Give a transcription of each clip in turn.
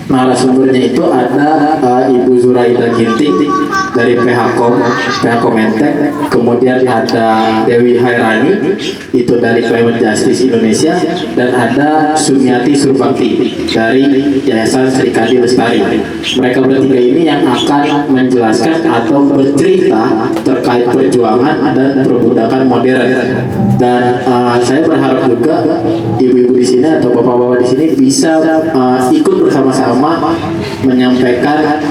narasumbernya itu ada Ibu Zuraida Ginting dari PH Komentek, kemudian ada Dewi Hairani itu dari Climate Justice Indonesia, dan ada Sumiati Surbakti dari Yayasan Serikandi Lestari. Mereka bertiga ini yang akan menjelaskan atau bercerita terkait perjuangan dan perbudakan modern. Dan saya berharap juga ibu-ibu di sini atau bapak-bapak di sini bisa ikut bersama-sama menyampaikan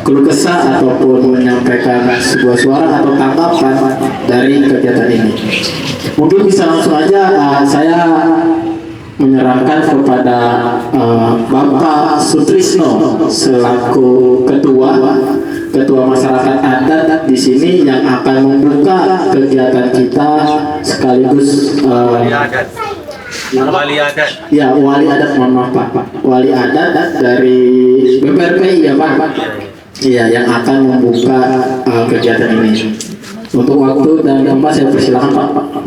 keluh kesah ataupun menyampaikan sebuah suara atau tanggapan dari kegiatan ini. Mungkin bisa langsung aja saya menyerahkan kepada Bapak Sutrisno selaku ketua masyarakat adat di sini yang akan membuka kegiatan kita sekaligus wali adat. Ya, wali adat, mohon maaf Pak. Wali adat dari BPRPI ya Pak. Iya, yang akan membuka kegiatan ini. Untuk waktu dan tempat saya persilakan Pak.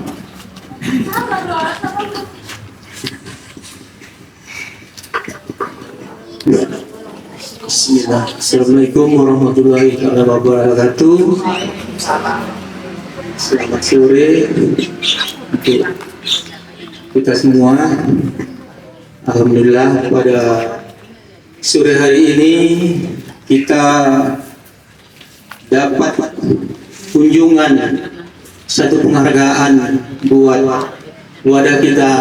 Bismillah. Assalamualaikum warahmatullahi wabarakatuh. Selamat sore untuk kita semua. Alhamdulillah pada sore hari ini kita dapat kunjungan satu penghargaan buat wadah kita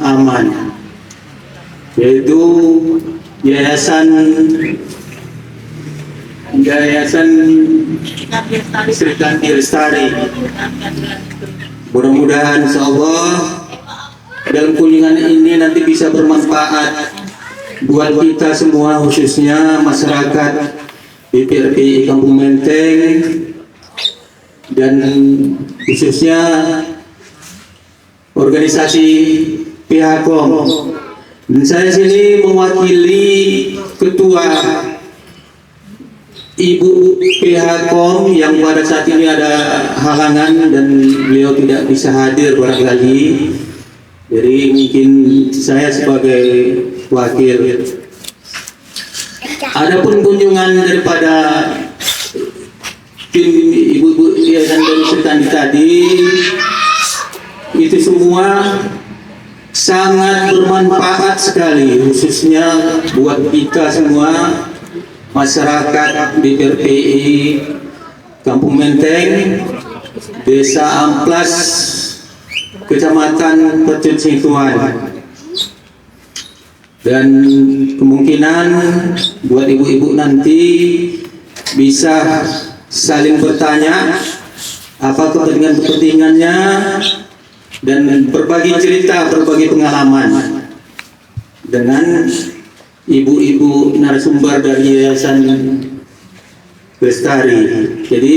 aman, yaitu Yayasan Serikandi Lestari. Mudah-mudahan insyaallah dalam kunjungan ini nanti bisa bermanfaat buat kita semua, khususnya masyarakat BPRPI Kampung Menteng dan khususnya organisasi PHKOM. Dan saya sini mewakili ketua Ibu PHKOM yang pada saat ini ada halangan dan beliau tidak bisa hadir barangkali. Jadi mungkin saya sebagai wakil. Adapun kunjungan daripada tim ibu-ibu Yayasan dari Serikandi tadi, itu semua sangat bermanfaat sekali, khususnya buat kita semua masyarakat BPRPI Kampung Menteng, Desa Amplas, Kecamatan Pecut Situan. Dan kemungkinan buat ibu-ibu nanti bisa saling bertanya apa kepentingannya dan berbagi cerita, berbagi pengalaman dengan ibu-ibu narasumber dari Yayasan Lestari. Jadi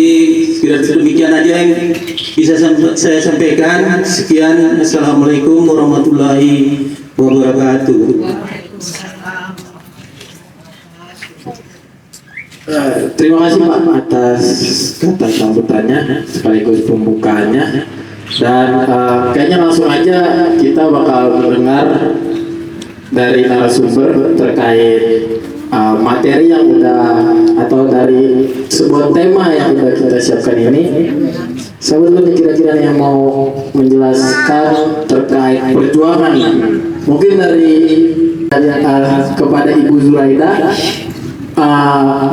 kira-kira demikian aja yang bisa saya sampaikan. Sekian, assalamualaikum warahmatullahi wabarakatuh. Terima kasih Pak atas kata sambutannya sekaligus pembukaannya. Dan kayaknya langsung aja kita bakal mendengar dari narasumber terkait materi yang udah atau dari sebuah tema yang udah kita siapkan ini. Sebetulnya kira-kira yang mau menjelaskan terkait perjuangan, mungkin dari kepada Ibu Zuraida.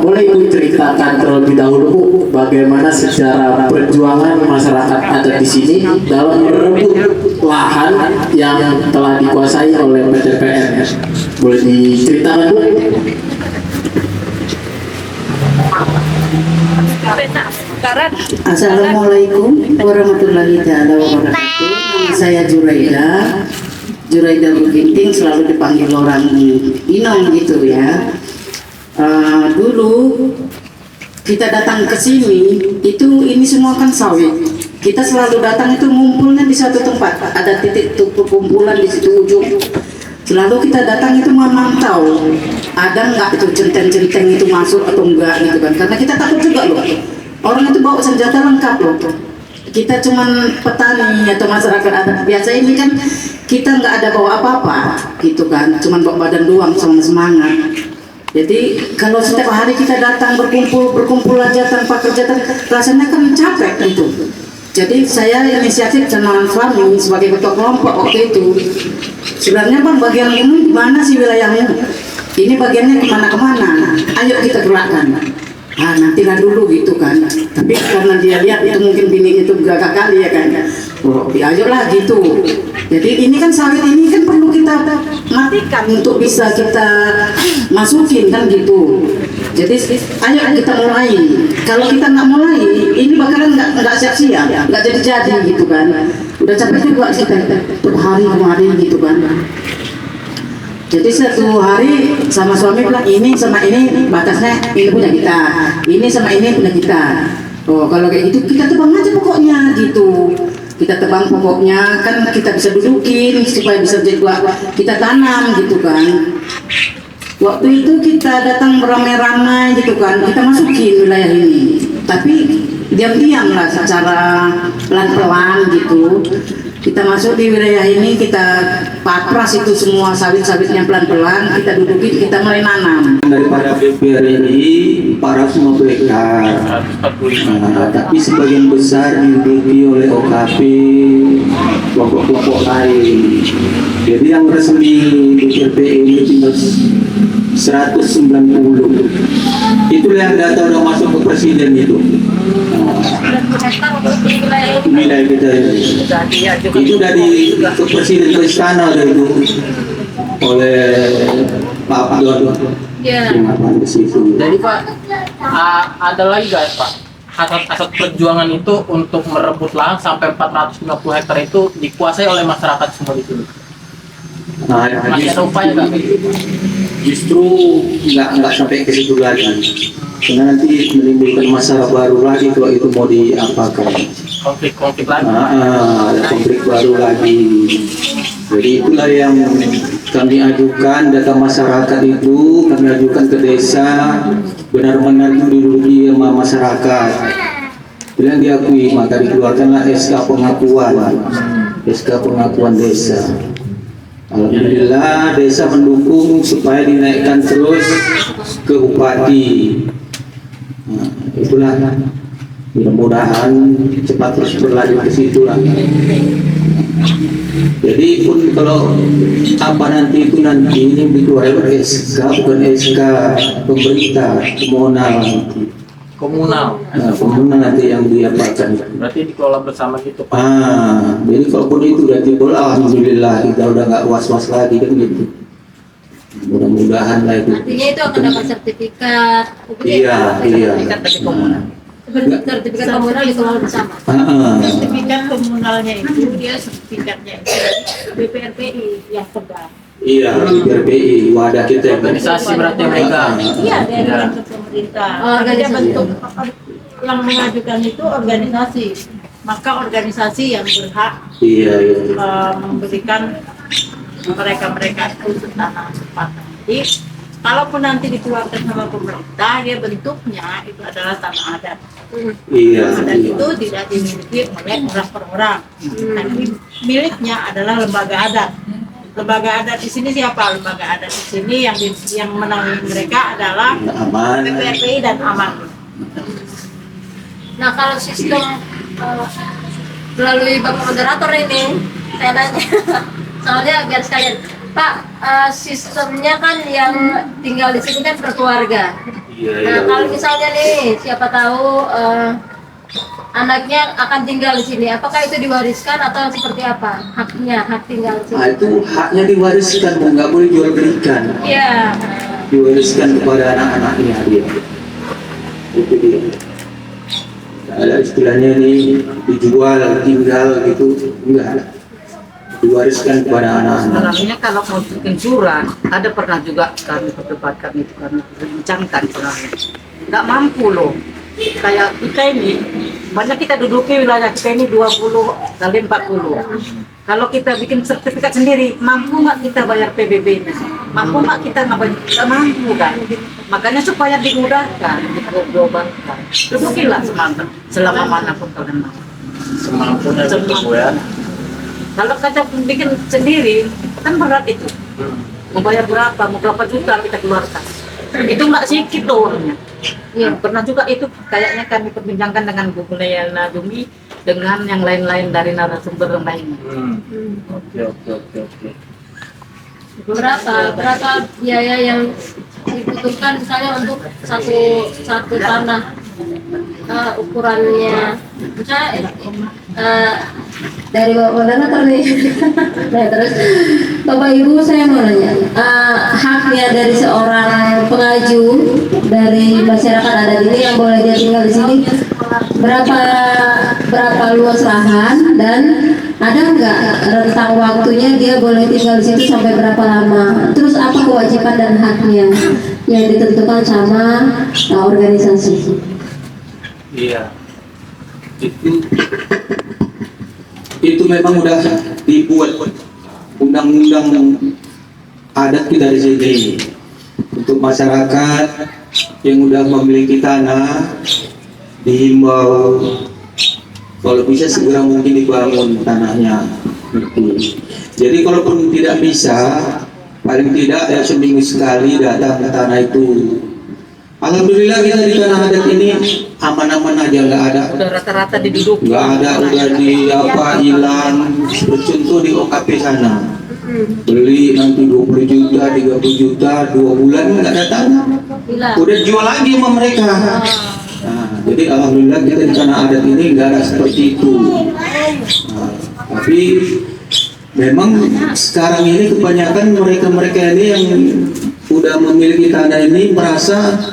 Boleh Ibu ceritakan terlebih dahulu Bu, bagaimana secara perjuangan masyarakat adat di sini dalam merebut lahan yang telah dikuasai oleh PT PN. Boleh diceritakan Bu? Assalamualaikum warahmatullahi wabarakatuh. Nama saya Zuraida Ginting, selalu dipanggil orang Inong gitu ya. Dulu kita datang ke sini itu ini semua kan sawit. Kita selalu datang itu ngumpulnya di satu tempat, ada titik kumpulan di situ ujung. Selalu kita datang itu memantau ada nggak itu centeng-centeng itu masuk atau enggak gitu kan, karena kita takut juga loh. Orang itu bawa senjata lengkap loh. Kita cuman petani atau masyarakat adat biasa ini kan kita nggak ada bawa apa-apa gitu kan, cuman bawa badan doang sama semangat. Jadi kalau setiap hari kita datang berkumpul aja tanpa kerja, rasanya kan capek tentu. Jadi saya inisiatif sama suami sebagai ketua kelompok waktu itu. Sebenarnya Bang, bagian ini di mana sih wilayahmu? Ini bagiannya kemana-kemana? Ayo kita gerakkan. Nantilah dulu gitu kan. Tapi karena dia lihat itu mungkin bini itu gagah kali ya kan. Oh, ya ayolah gitu. Jadi ini kan sawit ini kan perlu kita matikan untuk bisa kita masukin kan gitu. Jadi ayo kita mulai. Kalau kita nggak mulai, ini bakalan nggak siap-siap, nggak jadi gitu kan. Udah capek juga kita per hari kemarin gitu kan. Jadi satu hari sama suami bilang ini sama ini batasnya ini punya kita, ini sama ini punya kita. Oh kalau kayak gitu kita tebang aja pokoknya gitu. Kita tebang pokoknya kan kita bisa dudukin supaya bisa juga kita tanam gitu kan. Waktu itu kita datang beramai-ramai gitu kan, kita masukin wilayah ini, tapi diam-diam lah secara pelan-pelan gitu. Kita masuk di wilayah ini, kita patras itu semua sawit-sawitnya pelan-pelan, kita dudukin, kita mulai nanam. Daripada BPR ini 450 hektar, tapi sebagian besar diduduki oleh OKP, kelompok-kelompok lain. Jadi yang resmi BPRP ini tinggal 190. Itulah yang data udah masuk ke presiden itu. Wilayah kita ini. Itu dari ke presiden ke istana itu oleh Pak Abdul. Iya. Di situ. Jadi Pak, ada lagi guys Pak, hasrat perjuangan itu untuk merebut lahan sampai 450 hektar itu dikuasai oleh masyarakat semua di sini. Nah, Masih ada upaya nggak? justru nggak sampai ke situ lagi. Karena nanti menimbulkan masalah baru lagi kalau itu mau diapakan. Konflik lagi. Ada konflik baru lagi. Jadi itulah yang kami ajukan, data masyarakat itu kami ajukan ke desa, benar-benar diduduki sama masyarakat. Bila diakui maka dikeluarkanlah SK pengakuan desa. Alhamdulillah desa mendukung supaya dinaikkan terus ke bupati. Nah, itulah mudah-mudahan cepat terus berlanjut ke situ lah. Jadi pun kalau apa nanti itu nanti ini dikeluarkan SK bukan SK pemerintah komunal. Nah, komunal nanti yang diapakan. Berarti dikelola bersama gitu Pak. Jadi kalaupun itu berarti boleh alhamdulillah kita udah nggak was-was lagi kan gitu. Mudah-mudahan lah itu. Artinya itu akan dapat sertifikat. Iya. Sertifikat dari komunal. Sertifikat komunal dikelola bersama. Sertifikat komunalnya itu dia sertifikatnya itu dari BPRPI yang pegang. Iya, BPRPI wadah kita yang Organisasi berarti mereka. Iya, dari bentuk pemerintah. Dia bentuk yang mengajukan itu organisasi. Maka organisasi yang berhak memberikan mereka untuk tanah tempatan. Jadi, kalaupun nanti dikeluarkan sama pemerintah, dia bentuknya itu adalah tanah adat. Dan itu tidak dimiliki oleh orang per orang. Tapi miliknya adalah lembaga adat. Lembaga adat di sini siapa? Lembaga adat di sini yang menangani mereka adalah BPRPI dan Aman. Nah kalau sistem melalui Bapak Moderator ini, saya nanya, soalnya biar sekalian, Pak, sistemnya kan yang tinggal di sini kan berkeluarga. Nah kalau misalnya nih, siapa tahu anaknya akan tinggal di sini, apakah itu diwariskan atau seperti apa? Hak tinggal di sini. Itu haknya diwariskan, nggak boleh jual belikan. Iya. Diwariskan kepada anak-anaknya dia. Itu dia. Ada istilahnya nih dijual, tinggal gitu, enggak. Diwariskan kepada anak-anak. Sebenarnya kalau mau pencuran, ada pernah juga kami perdebatkan itu karena dibincangkan pernah. Nggak mampu loh. Kayak kita ini, banyak kita duduki wilayah kita ini 20 kali 40. Kalau kita bikin sertifikat sendiri, mampu nggak kita bayar PBB-nya? Mampu nggak kita nggak bayar? Nggak mampu kan? Makanya supaya dimudahkan, diglobalkan. Dudukilah selama manapun kalian mau. Semampunya gitu Bu ya. Kalau kita bikin sendiri, kan berat itu. Mau bayar berapa, mau berapa juta kita keluarkan. Itu nggak sedikit loh uangnya. Iya. Pernah juga itu kayaknya kami perbincangkan dengan Bu Mulyana Dumi dengan yang lain-lain dari narasumber yang lainnya. Oke. Berapa biaya yang dibutuhkan misalnya untuk satu tanah ukurannya misalnya dari Bapak Donatur nih. Nah, terus Bapak Ibu saya mau nanya, haknya dari seorang pengaju dari masyarakat adat ini yang boleh dia tinggal di sini berapa luas lahan, dan ada nggak rentang waktunya dia boleh tinggal di situ sampai berapa lama? Terus apa kewajiban dan haknya yang ditentukan sama organisasi? Iya, itu memang udah dibuat undang-undang adat kita di sini untuk masyarakat yang udah memiliki tanah dihimbau kalau bisa segera mungkin dibangun tanahnya. Jadi kalaupun tidak bisa, paling tidak ya seminggu sekali datang ke tanah itu. Alhamdulillah kita di tanah adat ini aman-aman aja, nggak ada. Udah rata-rata diduduki. Nggak ada udah di apa hilang. Contoh di OKP sana, beli nanti 20 juta, 30 juta, 2 bulan nggak datang. Udah jual lagi sama mereka. Nah, jadi alhamdulillah kita di tanah adat ini nggak ada seperti itu. Nah, tapi memang sekarang ini kebanyakan mereka ini yang udah memiliki tanah ini merasa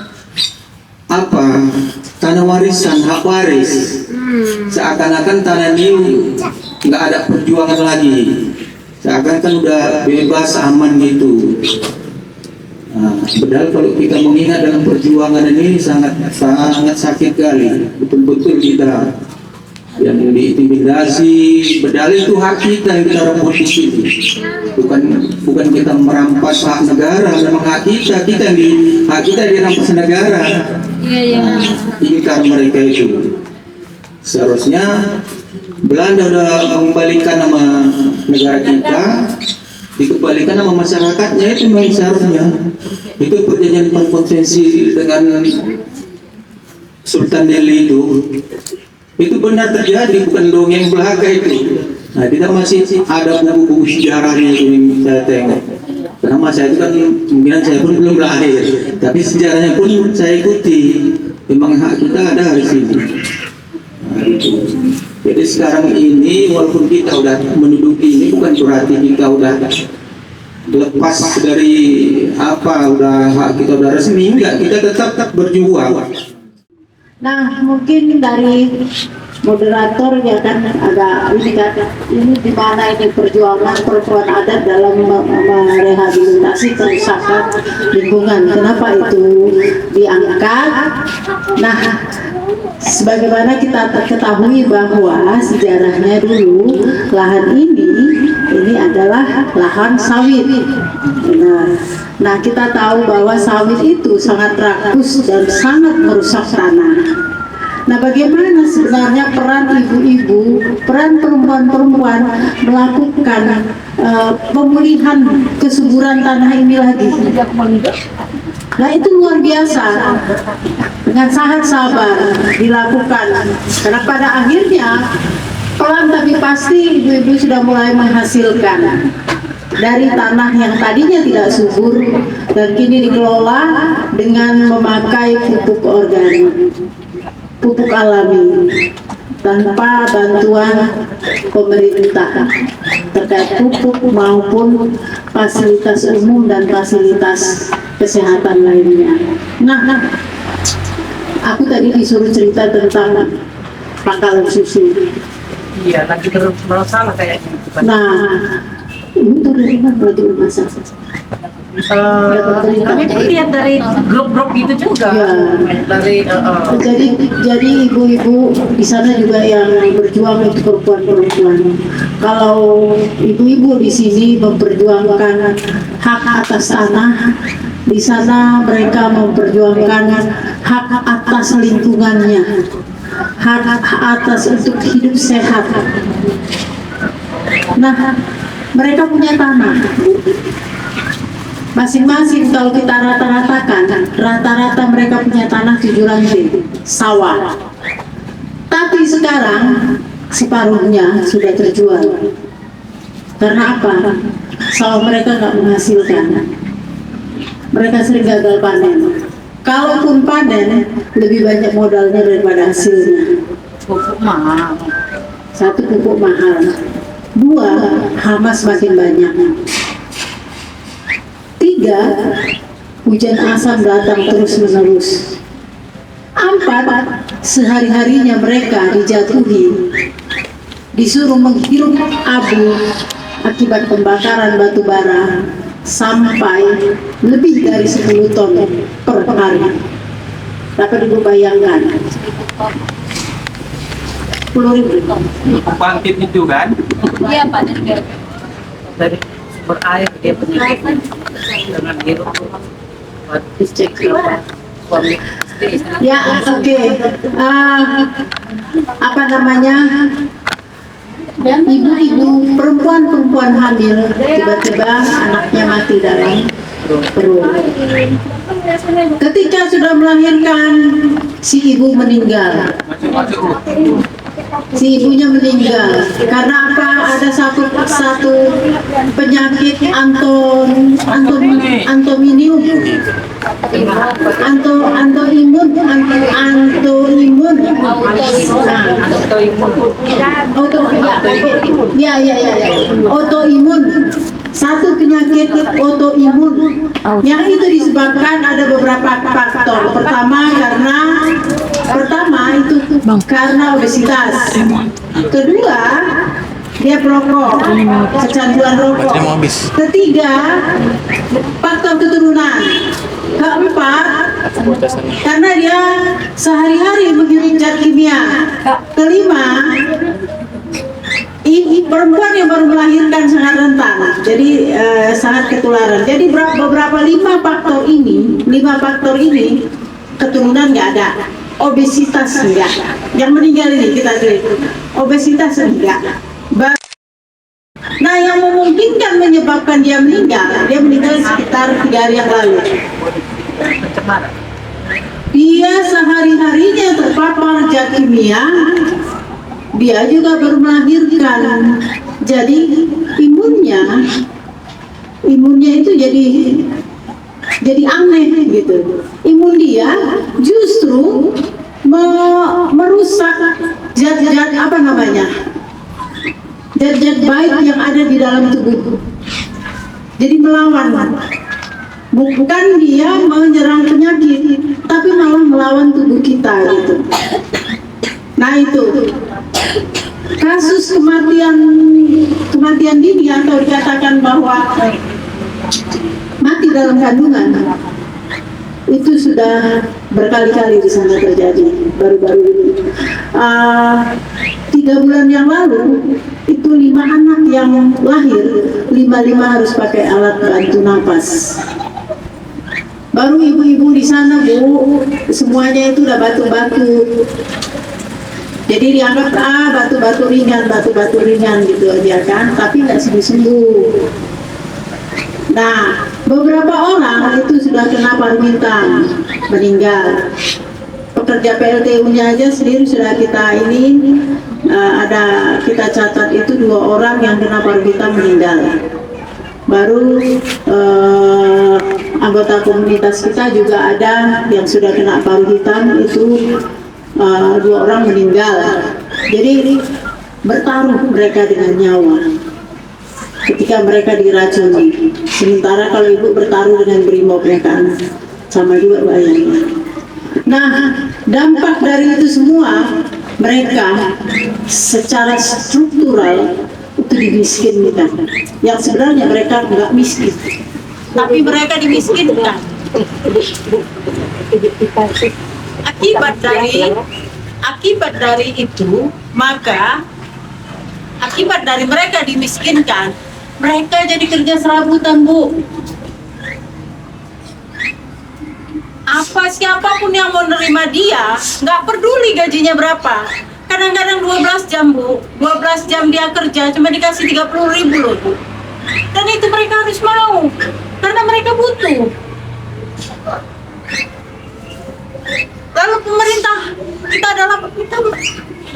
tanah warisan, hak waris. Seakan-akan tanah ini nggak ada perjuangan lagi, seakan-akan udah bebas aman gitu. Nah, padahal kalau kita mengingat dalam perjuangan ini sangat sakit kali, betul-betul kita yang diintimidasi, berdalil itu hak kita yang kita rebut di situ. Bukan kita merampas hak negara, memang hak kita yang hak kita dirampas negara. Nah, ingkar mereka itu. Seharusnya Belanda udah mengembalikan nama negara kita, dikembalikan nama masyarakatnya, itu memang seharusnya. Itu perjanjian konvensi dengan Sultan Delhi itu benar terjadi, bukan dongeng belaka itu. Nah, kita masih ada buku-buku sejarahnya yang saya tengok. Karena masa itu kan mungkin saya pun belum lahir, tapi sejarahnya pun saya ikuti. Memang hak kita ada di sini. Nah, itu. Jadi sekarang ini walaupun kita udah menduduki ini, bukan berarti kita udah lepas dari udah hak kita udah resmi, enggak, kita tetap berjuang. Nah, mungkin dari moderator ya kan agak ini di mana ini perjuangan perempuan adat dalam merehabilitasi kerusakan lingkungan. Kenapa itu diangkat? Nah, sebagaimana kita ketahui bahwa sejarahnya dulu lahan ini adalah lahan sawit. Nah, kita tahu bahwa sawit itu sangat rakus dan sangat merusak tanah. Nah, bagaimana sebenarnya peran ibu-ibu, peran perempuan-perempuan melakukan pemulihan kesuburan tanah ini lagi? Nah, itu luar biasa, dengan sangat sabar dilakukan, karena pada akhirnya pelan tapi pasti ibu-ibu sudah mulai menghasilkan dari tanah yang tadinya tidak subur dan kini dikelola dengan memakai pupuk organik, pupuk alami, tanpa bantuan pemerintah terkait pupuk maupun fasilitas umum dan fasilitas kesehatan lainnya. Nah, aku tadi disuruh cerita tentang pangkalan susu. Iya, lagi bermasalah kayaknya. Nah, itu dari mana lagi bermasalah? Kami pun lihat dari grup-grup gitu juga. Ya. Jadi ibu-ibu di sana juga yang berjuang untuk perempuan-perempuan. Kalau ibu-ibu di sini memperjuangkan hak atas tanah, di sana mereka memperjuangkan hak atas lingkungannya, hak atas untuk hidup sehat. Nah, mereka punya tanah. Masing-masing kalau kita rata-ratakan, rata-rata mereka punya tanah 7 lantai, sawah. Tapi sekarang separuhnya sudah terjual. Karena apa? Sawah mereka nggak menghasilkan. Mereka sering gagal panen. Kalaupun panen, lebih banyak modalnya daripada hasilnya. Pupuk mahal. 1, pupuk mahal. 2, hama semakin banyak. 3, hujan asam datang terus-menerus. 4, sehari-harinya mereka dijatuhi, disuruh menghirup abu akibat pembakaran batu bara sampai lebih dari 10 ton per hari. Dapat ibu bayangkan, 10.000. Bangkit itu kan? Iya Pak. Dari sumber air dia penyakit dengan hirup buat Dicek berapa suami istri. ya, oke. Apa namanya, ibu-ibu perempuan hamil tiba-tiba anaknya mati dalam perut. Ketika sudah melahirkan, si ibu meninggal. Si ibunya meninggal karena apa? Ada satu penyakit antoimun, autoimun. Satu penyakit autoimun yang itu disebabkan ada beberapa faktor. Pertama itu karena obesitas. Kedua, dia perokok, kecanduan rokok. Ketiga, faktor keturunan. Keempat, karena dia sehari-hari menghirup zat kimia. Kelima, perempuan yang baru melahirkan sangat rentan, jadi sangat ketularan. Jadi beberapa 5 faktor ini keturunan nggak ada, obesitas enggak. Yang meninggal ini kita lihat, obesitas enggak. Nah, yang memungkinkan menyebabkan dia meninggal sekitar 3 hari yang lalu. Dia sehari-harinya terpapar zat kimia. Dia juga baru melahirkan, jadi imunnya itu jadi aneh gitu. Imun dia justru merusak zat-zat zat-zat baik yang ada di dalam tubuh. Jadi melawan, bukan dia menyerang penyakit, tapi malah melawan tubuh kita gitu. Nah, itu kasus kematian dini atau dikatakan bahwa mati dalam kandungan itu sudah berkali-kali di sana terjadi. Baru-baru ini 3 bulan yang lalu itu 5 anak yang lahir, 5 harus pakai alat bantu nafas. Baru ibu-ibu di sana, Bu, semuanya itu udah batu-batu. Jadi dianggap batu-batu ringan gitu aja kan, tapi nggak sembuh-sembuh. Nah, beberapa orang itu sudah kena paru bintang, meninggal. Pekerja PLTU-nya aja sendiri sudah kita kita catat itu 2 orang yang kena paru bintang meninggal. Baru anggota komunitas kita juga ada yang sudah kena paru hitam, itu 2 orang meninggal. Jadi bertaruh mereka dengan nyawa ketika mereka diracuni. Sementara kalau ibu bertaruh dengan brimob, ya kan, sama juga bayangnya. Nah, dampak dari itu semua, mereka secara struktural itu dimiskinkan. Yang sebenarnya mereka nggak miskin, tapi mereka dimiskinkan. Akibat dari itu, maka akibat dari mereka dimiskinkan, mereka jadi kerja serabutan, Bu. Siapapun yang mau nerima dia, nggak peduli gajinya berapa, Kadang-kadang 12 jam Bu, 12 jam dia kerja cuma dikasih 30.000 loh Bu. Dan itu mereka harus mau, karena mereka butuh. Lalu pemerintah, kita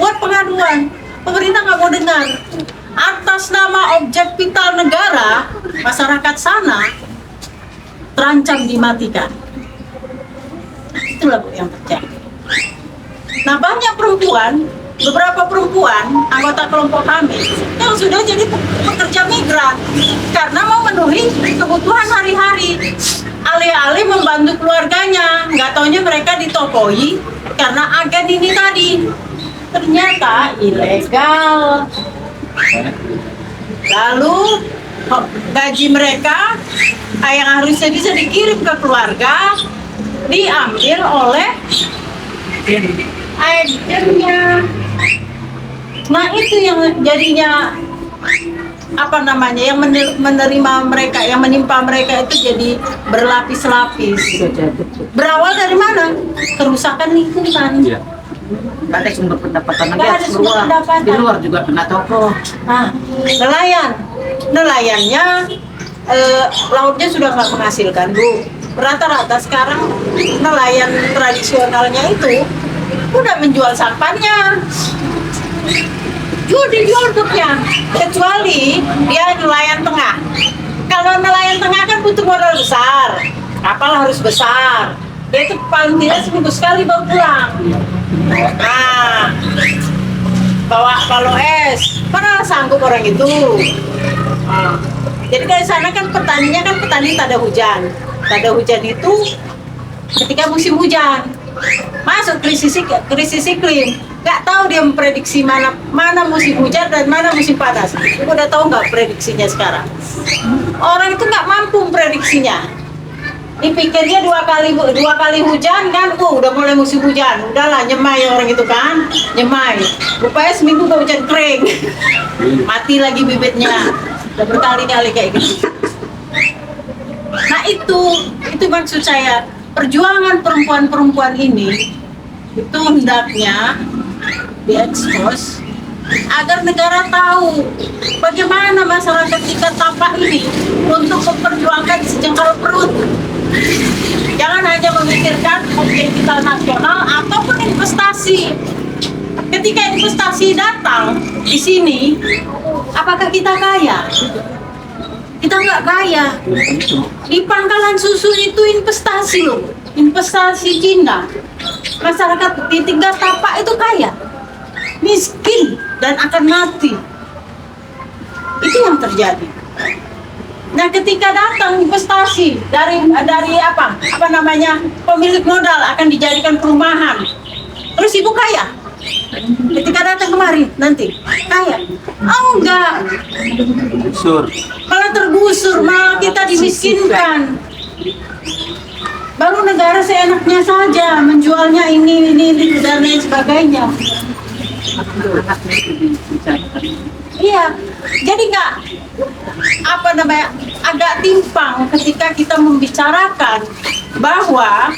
buat pengaduan, pemerintah nggak mau dengar. Atas nama objek vital negara, masyarakat sana terancam dimatikan. Itulah Bu yang terjadi. Nah banyak perempuan, beberapa perempuan anggota kelompok kami yang sudah jadi pekerja migran karena mau memenuhi kebutuhan hari-hari, alih-alih membantu keluarganya. Nggak taunya mereka ditokoi karena agen ini tadi ternyata ilegal. Lalu gaji mereka yang harusnya bisa dikirim ke keluarga diambil oleh agennya. Nah itu yang jadinya apa namanya, yang menerima mereka, yang menimpa mereka itu jadi berlapis-lapis. Berawal dari mana? Kerusakan lingkungan. Nggak ada sumber pendapatan lagi, Nggak ada harus sumber keluar. pendapatan. Di luar juga kena toko. Nah, nelayannya lautnya sudah nggak menghasilkan Bu. Rata-rata sekarang nelayan tradisionalnya itu udah menjual sampahnya, dijual truknya, kecuali dia nelayan tengah. Kalau nelayan tengah kan butuh modal besar, kapal harus besar, dia itu paling tidak seminggu sekali baru pulang. Nah, bawa balo es, mana sanggup orang itu. Nah, jadi dari sana kan petaninya kan petani tak ada hujan. Tak ada hujan itu ketika musim hujan masuk krisis iklim, nggak tahu dia memprediksi mana musim hujan dan mana musim panas. Udah tahu nggak prediksinya sekarang? Orang itu nggak mampu prediksinya. Dipikirnya dua kali hujan kan, udah mulai musim hujan, udahlah nyemai orang itu kan, nyemai. Rupanya seminggu gak hujan, kering, mati lagi bibitnya. Udah berkali-kali kayak gitu. Nah itu maksud saya, perjuangan perempuan-perempuan ini itu hendaknya diekspos agar negara tahu bagaimana masyarakat kita tapak ini untuk memperjuangkan sejengkal perut. Jangan hanya memikirkan objek vital nasional ataupun investasi. Ketika investasi datang di sini, apakah kita kaya? Kita nggak kaya. Di pangkalan susu itu investasi loh, investasi Cina. Masyarakat di 3 tapak itu kaya, miskin dan akan mati. Itu yang terjadi. Nah, ketika datang investasi dari apa namanya, pemilik modal akan dijadikan perumahan. Terus ibu kaya. Ketika datang kemari nanti kaya. Oh enggak. Malah tergusur, malah kita dimiskinkan. Baru negara seenaknya saja menjualnya ini dan lain sebagainya. Iya, jadi nggak apa namanya, agak timpang ketika kita membicarakan bahwa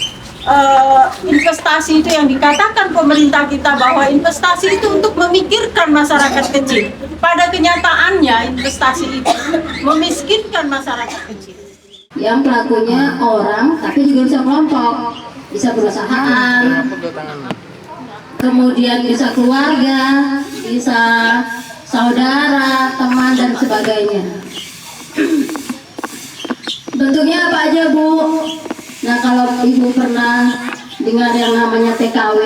investasi itu yang dikatakan pemerintah kita bahwa investasi itu untuk memikirkan masyarakat kecil. Pada kenyataannya investasi itu memiskinkan masyarakat kecil. Yang pelakunya orang, tapi juga bisa kelompok, bisa perusahaan, kemudian bisa keluarga, bisa saudara, teman, dan sebagainya. Bentuknya apa aja, Bu? Nah, kalau Ibu pernah dengar yang namanya TKW,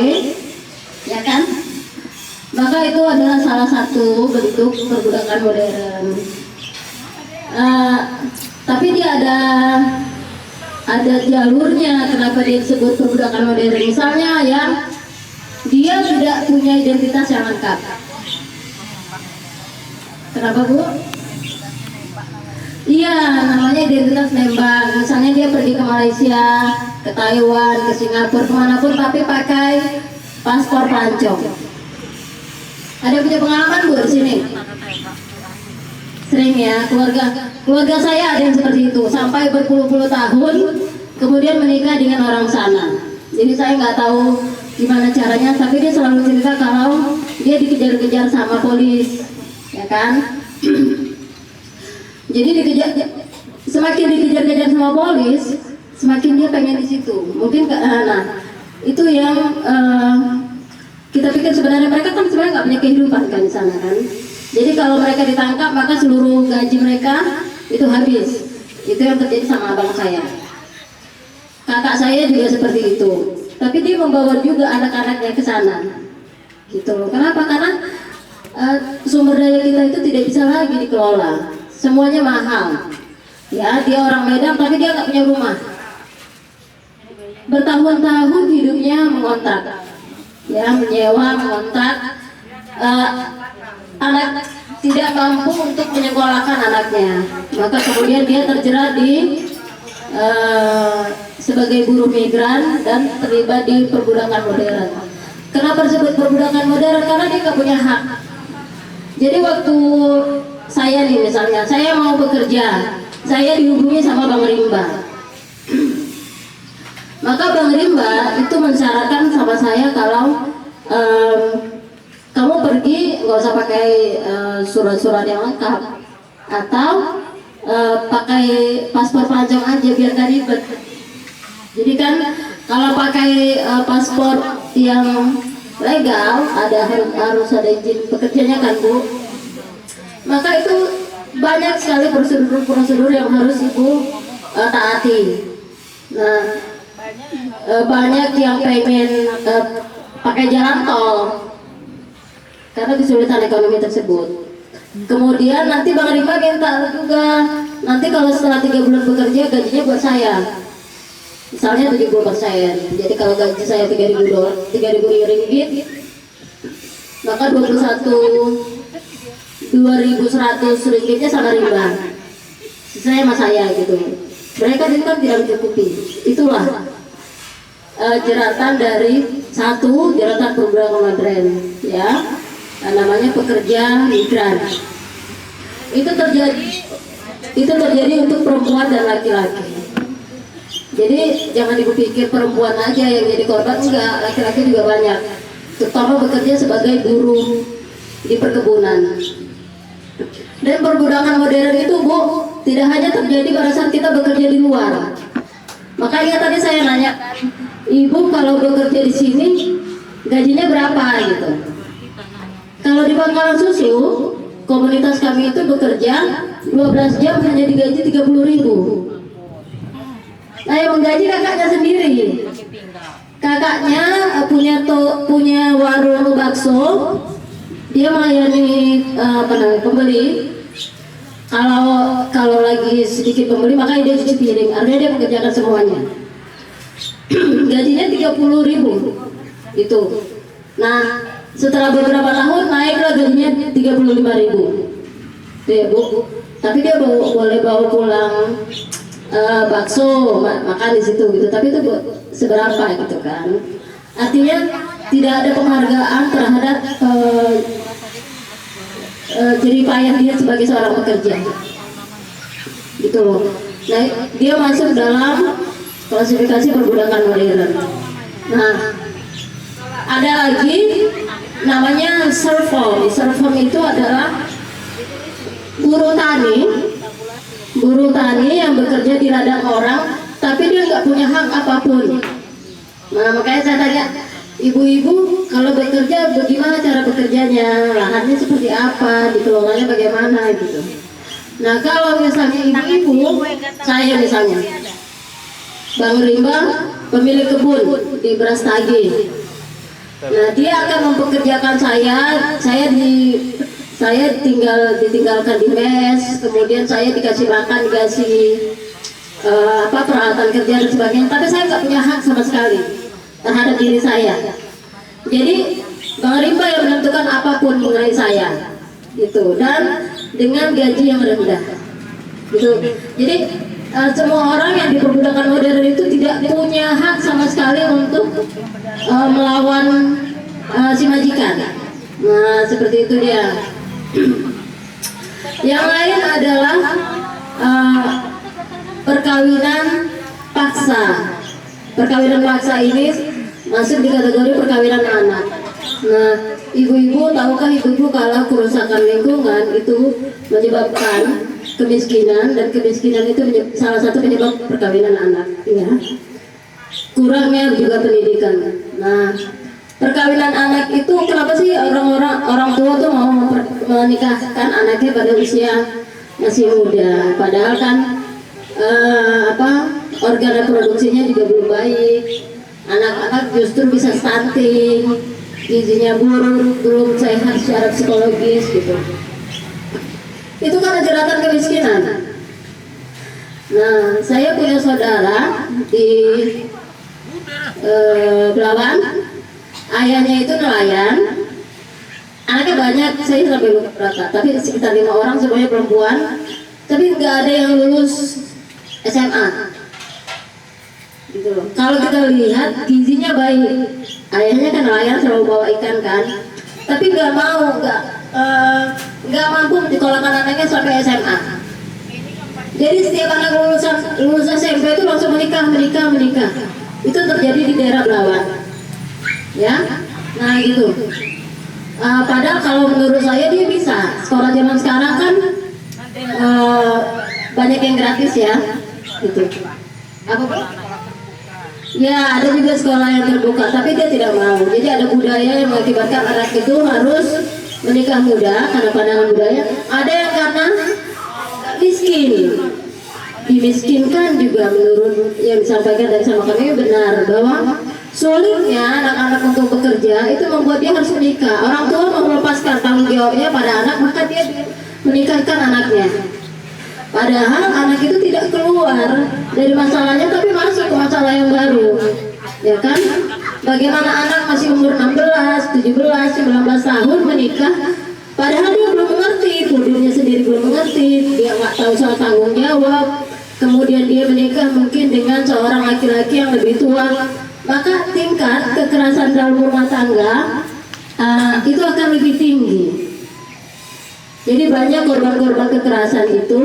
ya kan? Maka itu adalah salah satu bentuk perbudakan modern. Tapi dia ada jalurnya kenapa dia disebut perbudakan modern. Misalnya ya, dia tidak punya identitas yang lengkap. Kenapa, Bu? Iya, namanya identitas nembak. Misalnya dia pergi ke Malaysia, ke Taiwan, ke Singapura, kemanapun, tapi pakai paspor pelancong. Ada punya pengalaman, Bu, di sini? Sering ya, keluarga saya ada yang seperti itu, sampai berpuluh-puluh tahun kemudian menikah dengan orang sana. Jadi saya nggak tahu gimana caranya, tapi dia selalu cerita kalau dia dikejar-kejar sama polis, ya kan? Jadi semakin dikejar-kejar sama polis, semakin dia pengen di situ. Mungkin nah itu yang kita pikir sebenarnya mereka kan sebenarnya nggak punya kehidupan kan di sana kan. Jadi kalau mereka ditangkap maka seluruh gaji mereka itu habis. Itu yang terjadi sama abang saya. Kakak saya juga seperti itu. Tapi dia membawa juga anak-anaknya ke sana. Gitu. Kenapa? Karena sumber daya kita itu tidak bisa lagi dikelola. Semuanya mahal. Ya, dia orang Medan tapi dia nggak punya rumah. Bertahun-tahun hidupnya mengontrak. Ya, menyewa, mengontrak. Anak tidak mampu untuk menyekolahkan anaknya. Maka kemudian dia terjerat di sebagai buruh migran dan terlibat di perbudakan modern. Kenapa disebut perbudakan modern? Karena dia nggak punya hak. Jadi waktu saya nih misalnya, saya mau bekerja, saya dihubungi sama Bang Rimba. Maka Bang Rimba itu mensyaratkan sama saya kalau kamu pergi nggak usah pakai surat-surat yang lengkap atau pakai paspor pelancong aja biar gak ribet. Jadi kan kalau pakai paspor yang legal harus ada izin pekerjanya kan Bu. Maka itu banyak sekali prosedur-prosedur yang harus Ibu taati. Nah, banyak yang pengen pakai jalan tol karena kesulitan ekonomi tersebut. Kemudian nanti Bang Rimba minta juga nanti kalau setelah 3 bulan bekerja gajinya buat saya. Misalnya 70%. Jadi kalau gaji saya 3.000 ringgit, maka 2.100 ringgitnya sama Rimba. Sisanya sama saya gitu. Mereka itu kan tidak mencukupi. Itulah jeratan dari jeratan perbudakan modern, ya. Namanya pekerja migran. Itu terjadi untuk perempuan dan laki-laki. Jadi jangan dipikir perempuan aja yang jadi korban, enggak, laki-laki juga banyak. Terutama bekerja sebagai buruh di perkebunan. Dan perbudakan modern itu Bu, tidak hanya terjadi pada saat kita bekerja di luar. Makanya tadi saya nanya, Ibu kalau bekerja di sini gajinya berapa gitu. Kalau di Pangkalan Susu, komunitas kami itu bekerja 12 jam hanya digaji 30.000. Nah yang menggaji kakaknya sendiri. Kakaknya punya warung bakso. Dia melayani pembeli. Kalau lagi sedikit pembeli makanya dia cuci piring. Artinya dia mengerjakan semuanya. Gajinya 30.000 itu. Nah setelah beberapa tahun naiklah gajinya 35.000. Tuh ya Bu. Tapi dia boleh bawa pulang bakso makan di situ gitu. Tapi itu seberapa gitu kan? Artinya tidak ada penghargaan terhadap jerih payah dia sebagai seorang pekerja. Gitu loh. Nah dia masuk dalam klasifikasi perbudakan modern. Nah ada lagi namanya serfom. Serfom itu adalah buruh tani yang bekerja di ladang orang, tapi dia nggak punya hak apapun. Nah makanya saya tanya, ibu-ibu kalau bekerja bagaimana cara bekerjanya, lahannya seperti apa, dikelolanya bagaimana gitu. Nah kalau misalnya ibu-ibu, saya misalnya, Bang Rimba pemilik kebun di Brastagi. Nah dia akan mempekerjakan saya ditinggalkan di mes, kemudian saya dikasih makan, dikasih peralatan kerja dan sebagainya. Tapi saya nggak punya hak sama sekali terhadap diri saya. Jadi Bang Rimba yang menentukan apapun mengenai saya, gitu. Dan dengan gaji yang rendah, gitu. Jadi semua orang yang diperbudakan modern itu tidak punya hak sama sekali untuk melawan si majikan. Nah seperti itu dia. Yang lain adalah perkawinan paksa. Perkawinan paksa ini masuk di kategori perkawinan anak. Nah, ibu-ibu tahukah ibu-ibu kalau kerusakan lingkungan itu menyebabkan kemiskinan, dan kemiskinan itu salah satu penyebab perkawinan anak, ya. Kurangnya juga pendidikan. Nah, perkawinan anak itu kenapa sih orang tua tuh mau menikahkan anaknya pada usia masih muda, padahal kan organ reproduksinya juga belum baik, anak-anak justru bisa stunting, gizinya buruk, belum sehat secara psikologis gitu. Itu karena jeratan kemiskinan. Nah, saya punya saudara di Belawan, ayahnya itu nelayan, anaknya banyak, saya sampai lupa berapa, tapi sekitar 5 orang, semuanya perempuan, tapi nggak ada yang lulus SMA. Gitu loh. Kalau kita lihat gizinya baik, ayahnya kan nelayan selalu bawa ikan kan, tapi nggak mampu menyekolahkan anaknya sampai SMA. Jadi setiap anak lulus SMP itu langsung menikah. Itu terjadi di daerah Belawan, ya. Nah gitu. Padahal kalau menurut saya dia bisa. Sekolah zaman sekarang kan banyak yang gratis ya, gitu. Apa Bu? Ya, ada juga sekolah yang terbuka, tapi dia tidak mau. Jadi ada budaya yang mengakibatkan anak itu harus menikah muda karena pandangan budaya. Ada yang karena miskin, dimiskinkan juga. Menurut yang disampaikan dari sama kami benar bahwa sulitnya anak-anak untuk bekerja itu membuat dia harus menikah. Orang tua mau melepaskan tanggung jawabnya pada anak, maka dia menikahkan anaknya. Padahal anak itu tidak keluar dari masalahnya, tapi masuk ke masalah yang baru, ya kan? Bagaimana anak masih umur 16, 17, 19 tahun menikah, padahal dia belum mengerti, tubuhnya sendiri belum mengerti, dia nggak tahu soal tanggung jawab. Kemudian dia menikah mungkin dengan seorang laki-laki yang lebih tua, maka tingkat kekerasan dalam rumah tangga itu akan lebih tinggi. Jadi banyak korban-korban kekerasan itu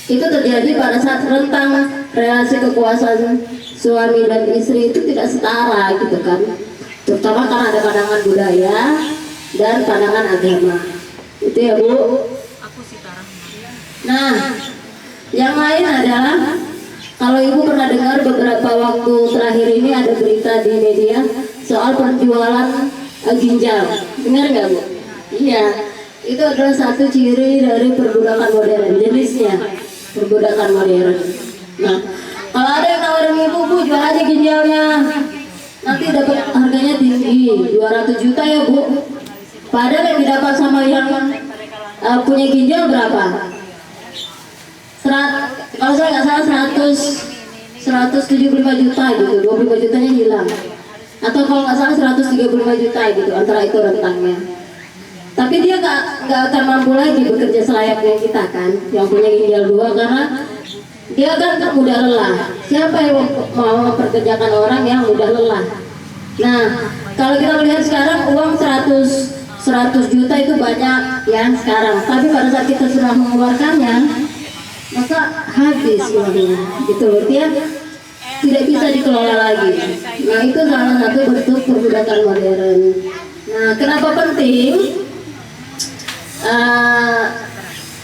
terjadi pada saat rentang relasi kekuasaan suami dan istri itu tidak setara gitu kan, terutama karena ada pandangan budaya dan pandangan agama. Itu ya Bu. Nah, yang lain adalah kalau Ibu pernah dengar beberapa waktu terakhir ini ada berita di media soal penjualan ginjal, dengar nggak Bu? Iya. Itu adalah satu ciri dari perbudakan modern, jenisnya perbudakan modern. Nah, kalau ada yang nawarin ibu, jual aja ginjalnya, nanti dapat harganya tinggi, 200 juta ya Bu. Padahal yang didapat sama yang punya ginjal berapa? Kalau saya nggak salah 175 juta gitu, 25 jutanya hilang. Atau kalau nggak salah 135 juta gitu, antara itu rentangnya. Tapi dia nggak akan mampu lagi bekerja selayaknya kita kan, yang punya ginjal 2, karena dia kan mudah lelah. Siapa yang mau memperkerjakan orang yang mudah lelah? Nah, kalau kita melihat sekarang uang 100 juta itu banyak ya sekarang, tapi pada saat kita sudah mengeluarkannya, maka habis uangnya, gitu. Dia tidak bisa dikelola lagi. Nah, itu salah satu bentuk perbudakan modern. Nah, kenapa penting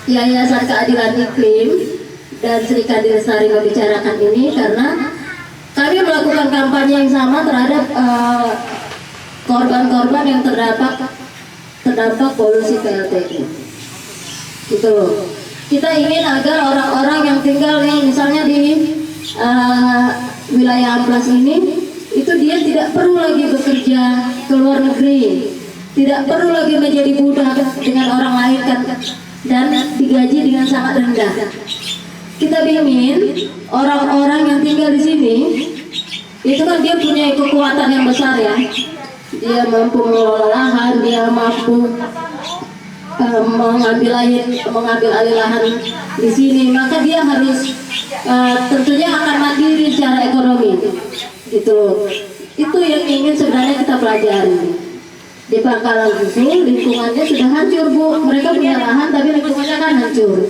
Yayasan Keadilan Iklim dan Sri Kandi Lestari membicarakan ini? Karena kami melakukan kampanye yang sama terhadap korban-korban yang terdampak polusi PLTU. Gitu loh. Kita ingin agar orang-orang yang tinggal misalnya di wilayah Amplas ini, itu dia tidak perlu lagi bekerja ke luar negeri, tidak perlu lagi menjadi budak dengan orang lain kan, dan digaji dengan sangat rendah. Kita ingin orang-orang yang tinggal di sini itu kan dia punya kekuatan yang besar ya, dia mampu mengelola lahan, dia mampu mengambil alih lahan di sini, maka dia harus tentunya akan mandiri secara ekonomi, gitu loh. Itu yang ingin sebenarnya kita pelajari. Di Pangkalan Susu lingkungannya sudah hancur Bu, mereka punya lahan tapi lingkungannya kan hancur,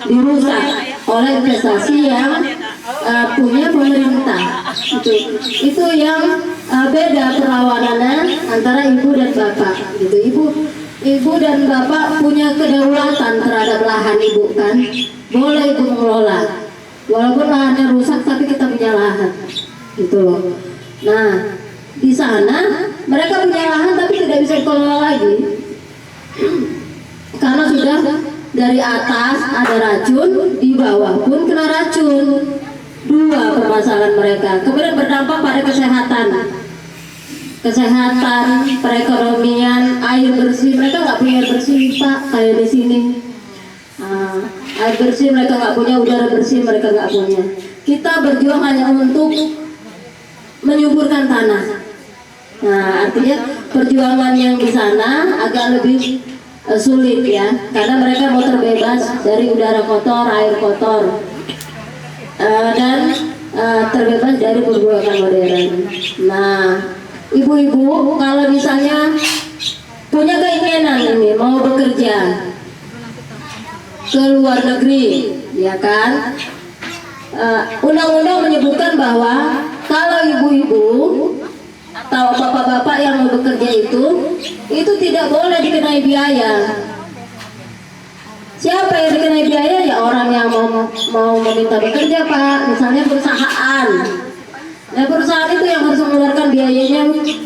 dirusak oleh investasi yang punya pemerintah. Itu yang beda perlawanannya antara ibu dan bapak gitu. Ibu dan bapak punya kedaulatan terhadap lahan ibu kan, boleh ibu mengelola walaupun lahannya rusak tapi kita punya lahan gitu loh. Nah di sana mereka punya lahan tapi tidak bisa dikelola lagi karena sudah dari atas ada racun, di bawah pun kena racun. Dua permasalahan mereka, kemudian berdampak pada kesehatan, perekonomian, air bersih. Mereka nggak punya air bersih Pak, kayak di sini. Air bersih mereka nggak punya, udara bersih mereka nggak punya. Kita berjuang hanya untuk menyuburkan tanah. Nah artinya perjuangan yang di sana agak lebih sulit ya, karena mereka mau terbebas dari udara kotor, air kotor, dan terbebas dari perbuatan modern. Nah, ibu-ibu kalau misalnya punya keinginan ini mau bekerja ke luar negeri, ya kan? Undang-undang menyebutkan bahwa kalau ibu-ibu atau bapak-bapak yang mau bekerja itu tidak boleh dikenai biaya. Siapa yang dikenai biaya? Ya orang yang mau meminta bekerja Pak, misalnya perusahaan. Nah perusahaan itu yang harus mengeluarkan biayanya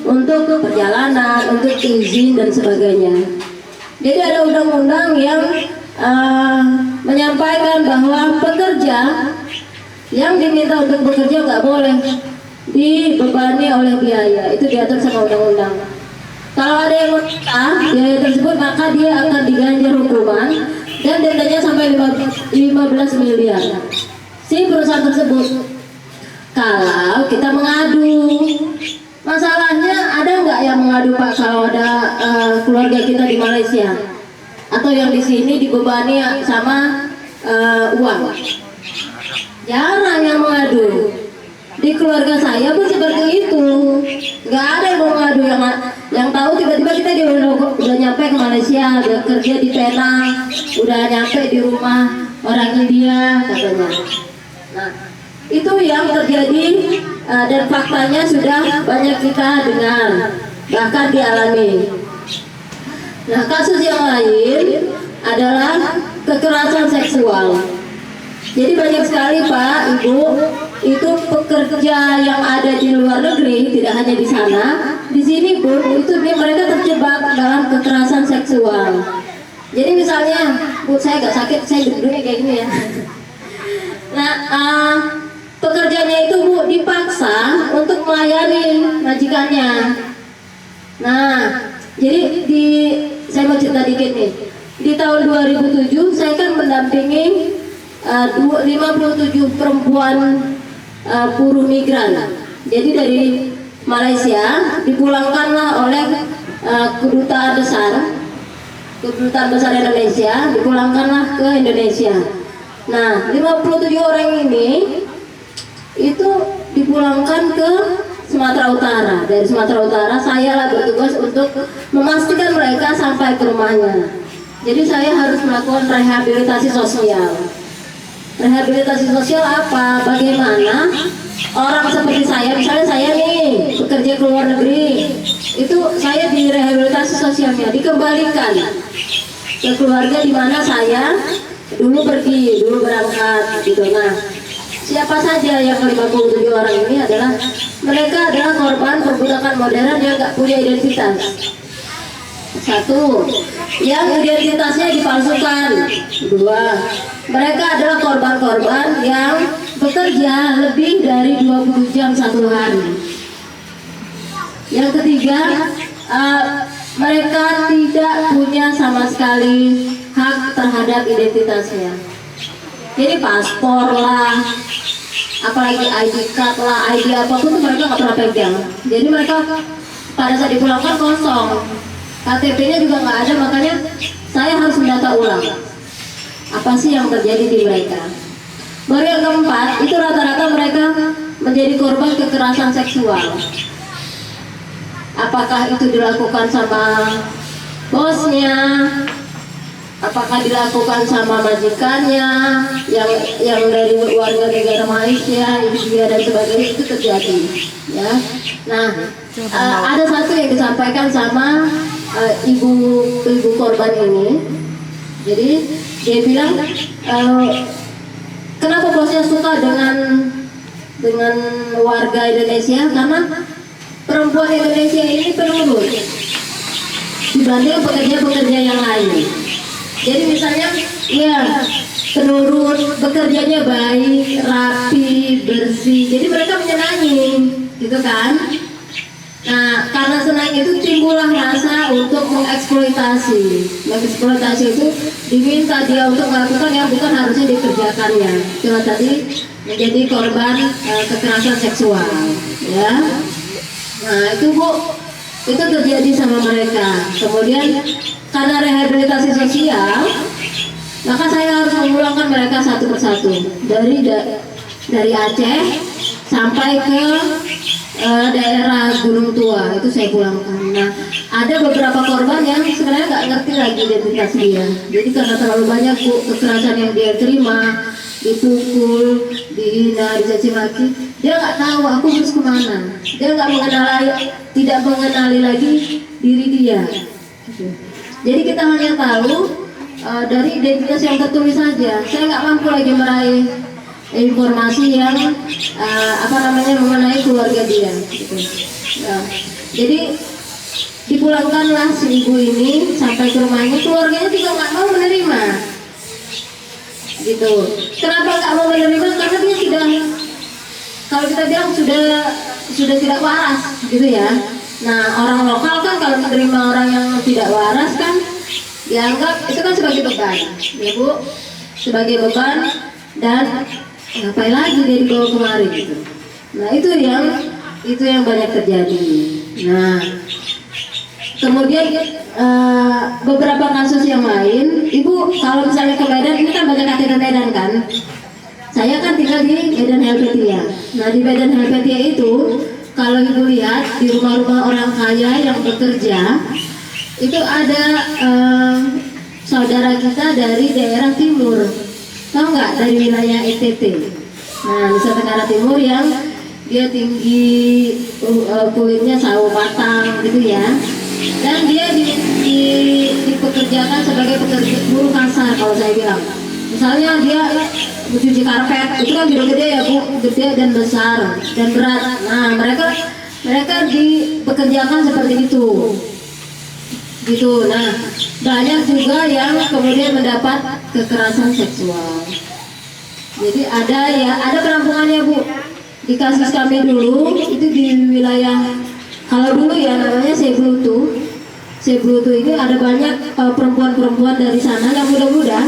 untuk perjalanan, untuk izin dan sebagainya. Jadi ada undang-undang yang menyampaikan bahwa pekerja yang diminta untuk bekerja nggak boleh dibebani oleh biaya, itu diatur sama undang-undang. Kalau ada yang meminta biaya tersebut maka dia akan diganjar hukuman dan dendanya sampai 15 miliar si perusahaan tersebut. Kalau kita mengadu, masalahnya ada nggak yang mengadu Pak kalau ada keluarga kita di Malaysia atau yang di sini dibebani sama uang? Jarang yang mengadu. Di keluarga saya pun seperti itu, nggak ada yang mau ngadu. Yang tahu tiba-tiba kita udah nyampe ke Malaysia, udah kerja di Penang, udah nyampe di rumah orang India katanya. Nah itu yang terjadi dan faktanya sudah banyak kita dengar, bahkan dialami. Nah kasus yang lain adalah kekerasan seksual. Jadi banyak sekali Pak, Ibu, itu pekerja yang ada di luar negeri, tidak hanya di sana, di sini pun itu mereka terjebak dalam kekerasan seksual. Jadi misalnya, Bu saya agak sakit, saya duduknya kayak gini ya. Nah, pekerjanya itu Bu dipaksa untuk melayani majikannya. Nah, jadi saya mau cerita dikit nih. Di tahun 2007 saya kan mendampingi 57 perempuan buruh migran. Jadi dari Malaysia dipulangkanlah oleh kedutaan besar Indonesia, dipulangkanlah ke Indonesia. Nah 57 orang ini itu dipulangkan ke Sumatera Utara. Dari Sumatera Utara saya lah bertugas untuk memastikan mereka sampai ke rumahnya. Jadi saya harus melakukan rehabilitasi sosial. Rehabilitasi sosial apa? Bagaimana orang seperti saya, misalnya saya nih bekerja ke luar negeri, itu saya di rehabilitasi sosialnya dikembalikan ke keluarga di mana saya dulu pergi, dulu berangkat gitu. Nah, siapa saja yang 57 orang ini adalah mereka adalah korban perbudakan modern yang nggak punya identitas. Satu, yang identitasnya dipalsukan. Dua, mereka adalah korban-korban yang bekerja lebih dari 20 jam satu hari. Yang ketiga, mereka tidak punya sama sekali hak terhadap identitasnya. Jadi paspor lah, apalagi ID card lah, ID apapun itu mereka nggak pernah pegang. Jadi mereka pada saat dipulangkan kosong. KTP-nya juga nggak ada, makanya saya harus mendata ulang apa sih yang terjadi di mereka. Baru yang keempat, itu rata-rata mereka menjadi korban kekerasan seksual. Apakah itu dilakukan sama bosnya, apakah dilakukan sama majikannya yang dari warga negara Malaysia, India dan sebagainya, itu terjadi ya. Nah, ada satu yang disampaikan sama ibu korban ini. Jadi dia bilang, kenapa bosnya suka dengan warga Indonesia, karena perempuan Indonesia ini penurut dibanding pekerja-pekerja yang lain. Jadi misalnya, ya penurut, bekerjanya baik, rapi, bersih. Jadi mereka menyenangi, gitu kan? Nah, karena senang itu timbullah rasa untuk mengeksploitasi. Mengeksploitasi itu diminta dia untuk melakukan yang bukan harusnya dikerjakannya. Cuma tadi menjadi korban kekerasan seksual, ya. Nah, itu Bu, itu terjadi sama mereka. Kemudian karena rehabilitasi sosial, maka saya harus memulangkan mereka satu persatu dari Aceh sampai ke daerah Gunung Tua, itu saya pulangkan. Nah, ada beberapa korban yang sebenarnya nggak ngerti lagi identitas dia. Jadi karena terlalu banyak Bu kekerasan yang dia terima, dipukul, dihina, dicaci maki, dia nggak tahu aku harus kemana. Dia tidak mengenali lagi diri dia. Jadi kita hanya tahu dari identitas yang tertulis saja. Saya nggak mampu lagi meraih informasi yang mengenai keluarga dia. Gitu. Nah, jadi dipulangkanlah si ibu ini sampai ke rumahnya, keluarganya juga nggak mau menerima. Gitu. Kenapa nggak mau menerima? Karena dia sudah, kalau kita bilang sudah tidak waras, gitu ya. Nah, orang lokal kan kalau menerima orang yang tidak waras kan dianggap itu kan sebagai beban, ya Bu, sebagai beban, dan ngapain lagi dia dibawa kemari gitu. Nah, itu yang banyak terjadi. Nah, kemudian beberapa kasus yang lain, Ibu kalau misalnya ke Medan, ini kan banyak KTP Medan kan. Saya kan tinggal di Medan Helvetia. Nah, di Medan Helvetia itu kalau Ibu lihat di rumah-rumah orang kaya yang bekerja, itu ada saudara kita dari daerah timur, tahu nggak, dari wilayah NTT. Nah, Nusa Tenggara Timur, yang dia tinggi, kulitnya sawo matang gitu ya, dan dia dipekerjakan sebagai pekerja buruh kasar kalau saya bilang. Misalnya dia mencuci karpet, itu kan biru gede ya Bu, gede dan besar dan berat. Nah, mereka dipekerjakan seperti itu. Gitu. Nah, banyak juga yang kemudian mendapat kekerasan seksual. Jadi ada penampungannya Bu. Di kasus kami dulu itu di wilayah, kalau dulu ya namanya Seblutu ini ada banyak perempuan-perempuan dari sana yang muda-muda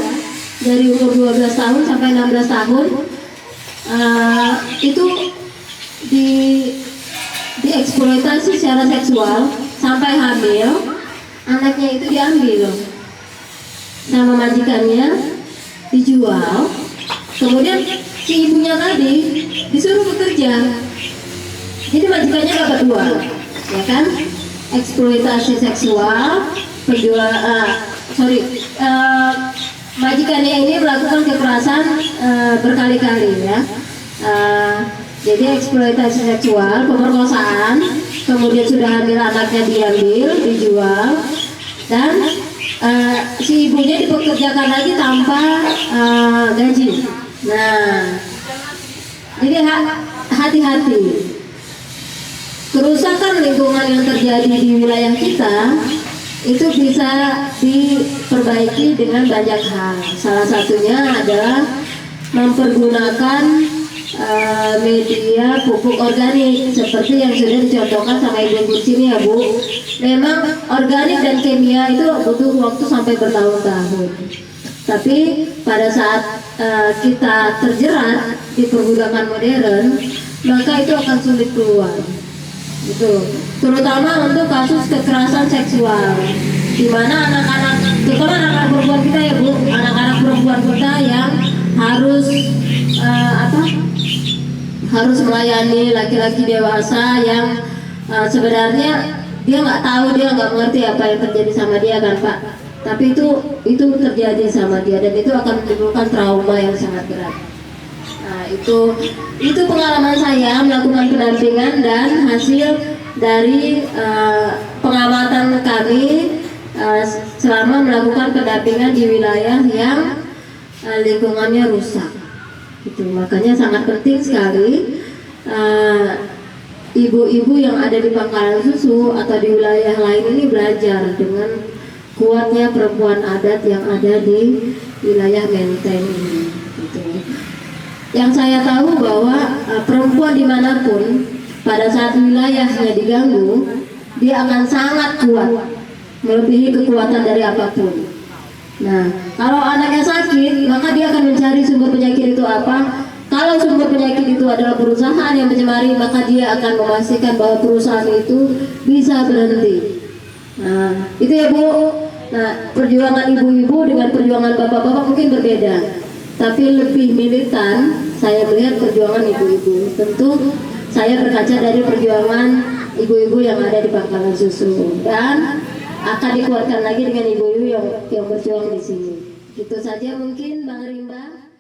dari umur 12 tahun sampai 16 tahun itu dieksploitasi secara seksual sampai hamil. Anaknya itu diambil sama majikannya, dijual, kemudian si ibunya tadi disuruh bekerja. Jadi majikannya dapat uang, ya kan? Eksploitasi seksual, majikannya ini melakukan kekerasan berkali-kali ya. Jadi eksploitasi seksual, pemerkosaan, kemudian sudah hamil anaknya diambil, dijual, dan si ibunya dipekerjakan lagi tanpa gaji. Nah, jadi hati-hati. Kerusakan lingkungan yang terjadi di wilayah kita itu bisa diperbaiki dengan banyak hal. Salah satunya adalah mempergunakan media pupuk organik seperti yang sudah dicontohkan sama Ibu sini ya Bu. Memang organik dan kimia itu butuh waktu sampai bertahun-tahun. Tapi pada saat kita terjerat di perbudakan modern, maka itu akan sulit keluar. Gitu. Terutama untuk kasus kekerasan seksual, di mana terutama anak-anak perempuan kita ya Bu, anak-anak perempuan kita yang harus melayani laki-laki dewasa yang sebenarnya dia nggak tahu, dia nggak mengerti apa yang terjadi sama dia kan Pak. Tapi itu terjadi sama dia dan itu akan menimbulkan trauma yang sangat berat. Nah, itu pengalaman saya melakukan pendampingan dan hasil dari pengamatan kami selama melakukan pendampingan di wilayah yang lingkungannya rusak. Gitu. Makanya sangat penting sekali ibu-ibu yang ada di Pangkalan Susu atau di wilayah lain ini belajar dengan kuatnya perempuan adat yang ada di wilayah Menteng ini. Gitu. Yang saya tahu bahwa perempuan dimanapun pada saat wilayahnya diganggu, dia akan sangat kuat, melebihi kekuatan dari apapun. Nah, kalau anaknya sakit, maka dia akan mencari sumber penyakit itu apa. Kalau sumber penyakit itu adalah perusahaan yang mencemari, maka dia akan memastikan bahwa perusahaan itu bisa berhenti. Nah, itu ya Bu. Nah, perjuangan ibu-ibu dengan perjuangan bapak-bapak mungkin berbeda, tapi lebih militan saya melihat perjuangan ibu-ibu. Tentu saya berkaca dari perjuangan ibu-ibu yang ada di Pangkalan Susu dan akan dikuatkan lagi dengan ibu-ibu yang berjuang di sini. Itu saja mungkin Bang Rimba.